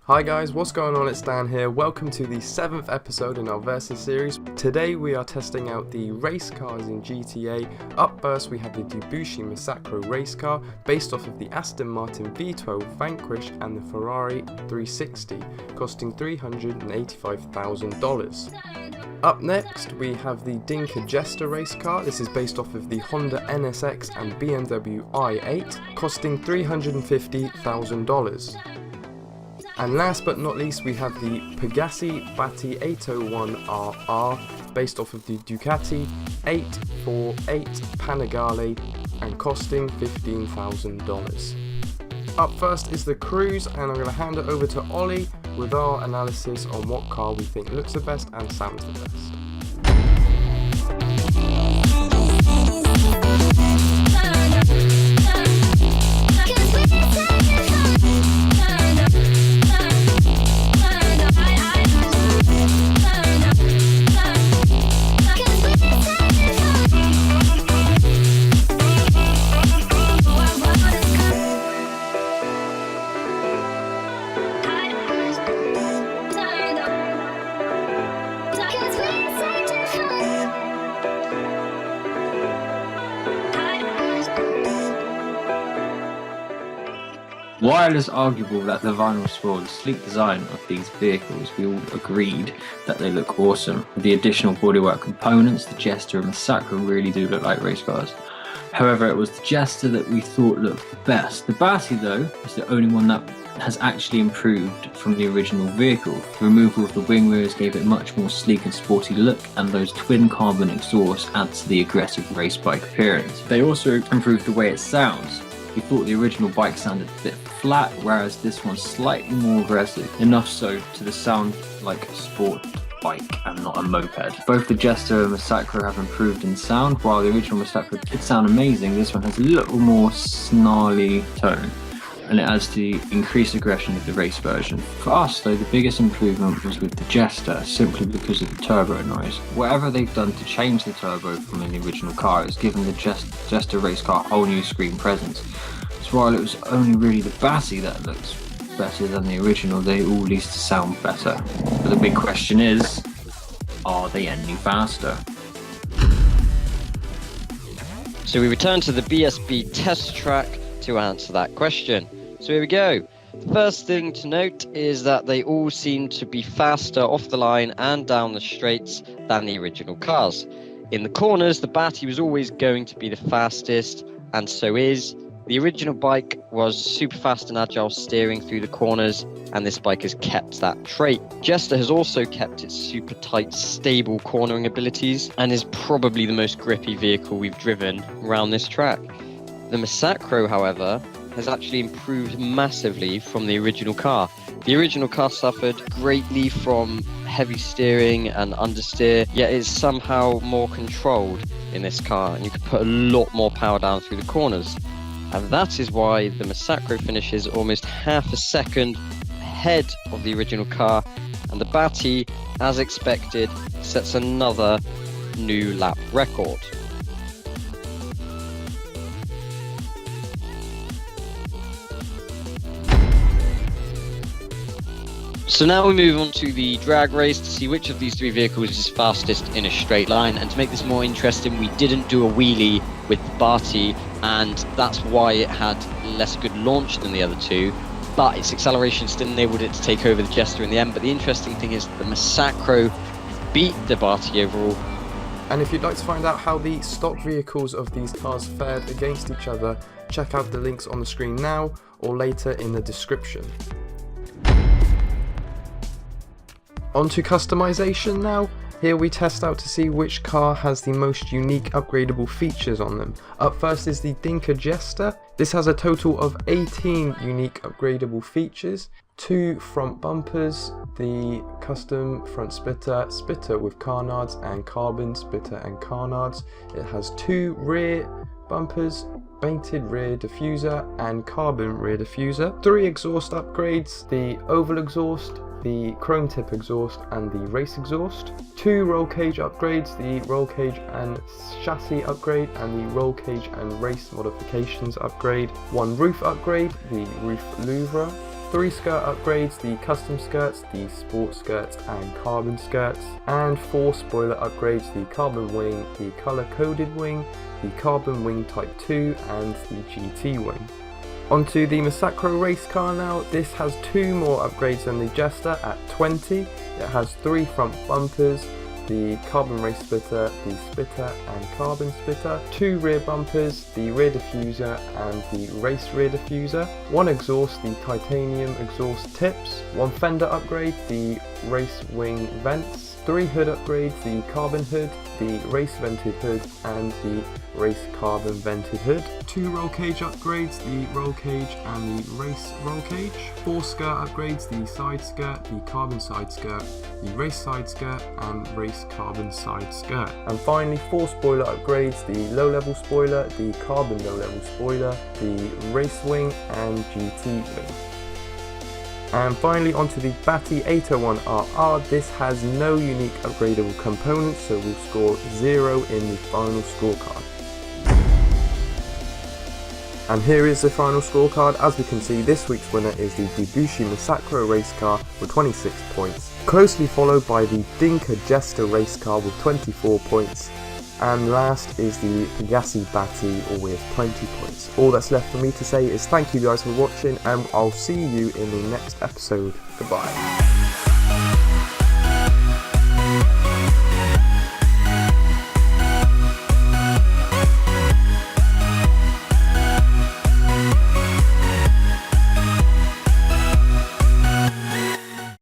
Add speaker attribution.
Speaker 1: Hi guys, what's going on? It's Dan here. Welcome to the 7th episode in our Versus series. Today we are testing out the race cars in GTA. Up first we have the Dewbauchee Massacro Racecar, based off of the Aston Martin V12 Vanquish and the Ferrari 360, costing $385,000. Up next we have the Dinka Jester Racecar. This is based off of the Honda NSX and BMW i8, costing $350,000. And last but not least, we have the Pegassi Bati 801RR, based off of the Ducati 848 Panigale and costing $15,000. Up first is the Cruise, and I'm going to hand it over to Ollie with our analysis on what car we think looks the best and sounds the best.
Speaker 2: While it's arguable that the vinyl swirl, the sleek design of these vehicles, we all agreed that they look awesome. With the additional bodywork components, the Jester and Massacro really do look like race cars. However, it was the Jester that we thought looked the best. The Bati, though, is the only one that has actually improved from the original vehicle. The removal of the wing mirrors gave it a much more sleek and sporty look, and those twin carbon exhausts add to the aggressive race bike appearance. They also improved the way it sounds. We thought the original bike sounded a bit flat, whereas this one's slightly more aggressive, enough so to the sound like a sport bike and not a moped. Both the Jester and Massacro have improved in sound. While the original Massacro did sound amazing, this one has a little more snarly tone, and it adds to the increased aggression of the race version. For us though, the biggest improvement was with the Jester, simply because of the turbo noise. Whatever they've done to change the turbo from in the original car has given the Jester race car a whole new screen presence. So while it was only really the Bati that looks better than the original, they all used to sound better. But the big question is, are they any faster?
Speaker 3: So we return to the BSB test track to answer that question. So here we go. The first thing to note is that they all seem to be faster off the line and down the straights than the original cars. In the corners, the Bati was always going to be the fastest, and so is. The original bike was super fast and agile steering through the corners, and this bike has kept that trait. Jester has also kept its super tight, stable cornering abilities, and is probably the most grippy vehicle we've driven around this track. The Massacro, however, has actually improved massively from the original car. The original car suffered greatly from heavy steering and understeer, yet it's somehow more controlled in this car, and you can put a lot more power down through the corners. And that is why the Massacro finishes almost half a second ahead of the original car, and the Bati, as expected, sets another new lap record. So now we move on to the drag race to see which of these three vehicles is fastest in a straight line. And to make this more interesting, we didn't do a wheelie with the Bati, and that's why it had less good launch than the other two, but its acceleration still enabled it to take over the Jester in the end. But the interesting thing is the Massacro beat the Bati overall.
Speaker 1: And if you'd like to find out how the stock vehicles of these cars fared against each other, check out the links on the screen now or later in the description. On to customization now. Here we test out to see which car has the most unique upgradable features on them. Up first is the Dinka Jester. This has a total of 18 unique upgradable features. 2 front bumpers, the custom front splitter with carnards and carbon splitter and carnards. It has 2 rear bumpers, painted rear diffuser and carbon rear diffuser. 3 exhaust upgrades, the oval exhaust, the chrome tip exhaust and the race exhaust. 2 roll cage upgrades, the roll cage and chassis upgrade and the roll cage and race modifications upgrade. 1 roof upgrade, the roof louvre. 3 skirt upgrades, the custom skirts, the sport skirts and carbon skirts, and 4 spoiler upgrades, the carbon wing, the colour coded wing, the carbon wing type 2 and the GT wing. Onto the Massacro Racecar now. This has 2 more upgrades than the Jester at 20. It has 3 front bumpers, the carbon race splitter, the splitter and carbon splitter, 2 rear bumpers, the rear diffuser and the race rear diffuser, 1 exhaust, the titanium exhaust tips, 1 fender upgrade, the race wing vents, 3 hood upgrades, the carbon hood, the race vented hood and the race carbon vented hood, 2 roll cage upgrades, the roll cage and the race roll cage, 4 skirt upgrades, the side skirt, the carbon side skirt, the race side skirt and race carbon side skirt. And finally 4 spoiler upgrades, the low level spoiler, the carbon low level spoiler, the race wing and GT wing. And finally onto the Bati 801RR. This has no unique upgradable components, so we'll score 0 in the final scorecard. And here is the final scorecard. As we can see, this week's winner is the Dewbauchee Massacro Racecar with 26 points, closely followed by the Dinka Jester Racecar with 24 points, and last is the Pegassi Bati with 20 points. All that's left for me to say is thank you guys for watching, and I'll see you in the next episode. Goodbye.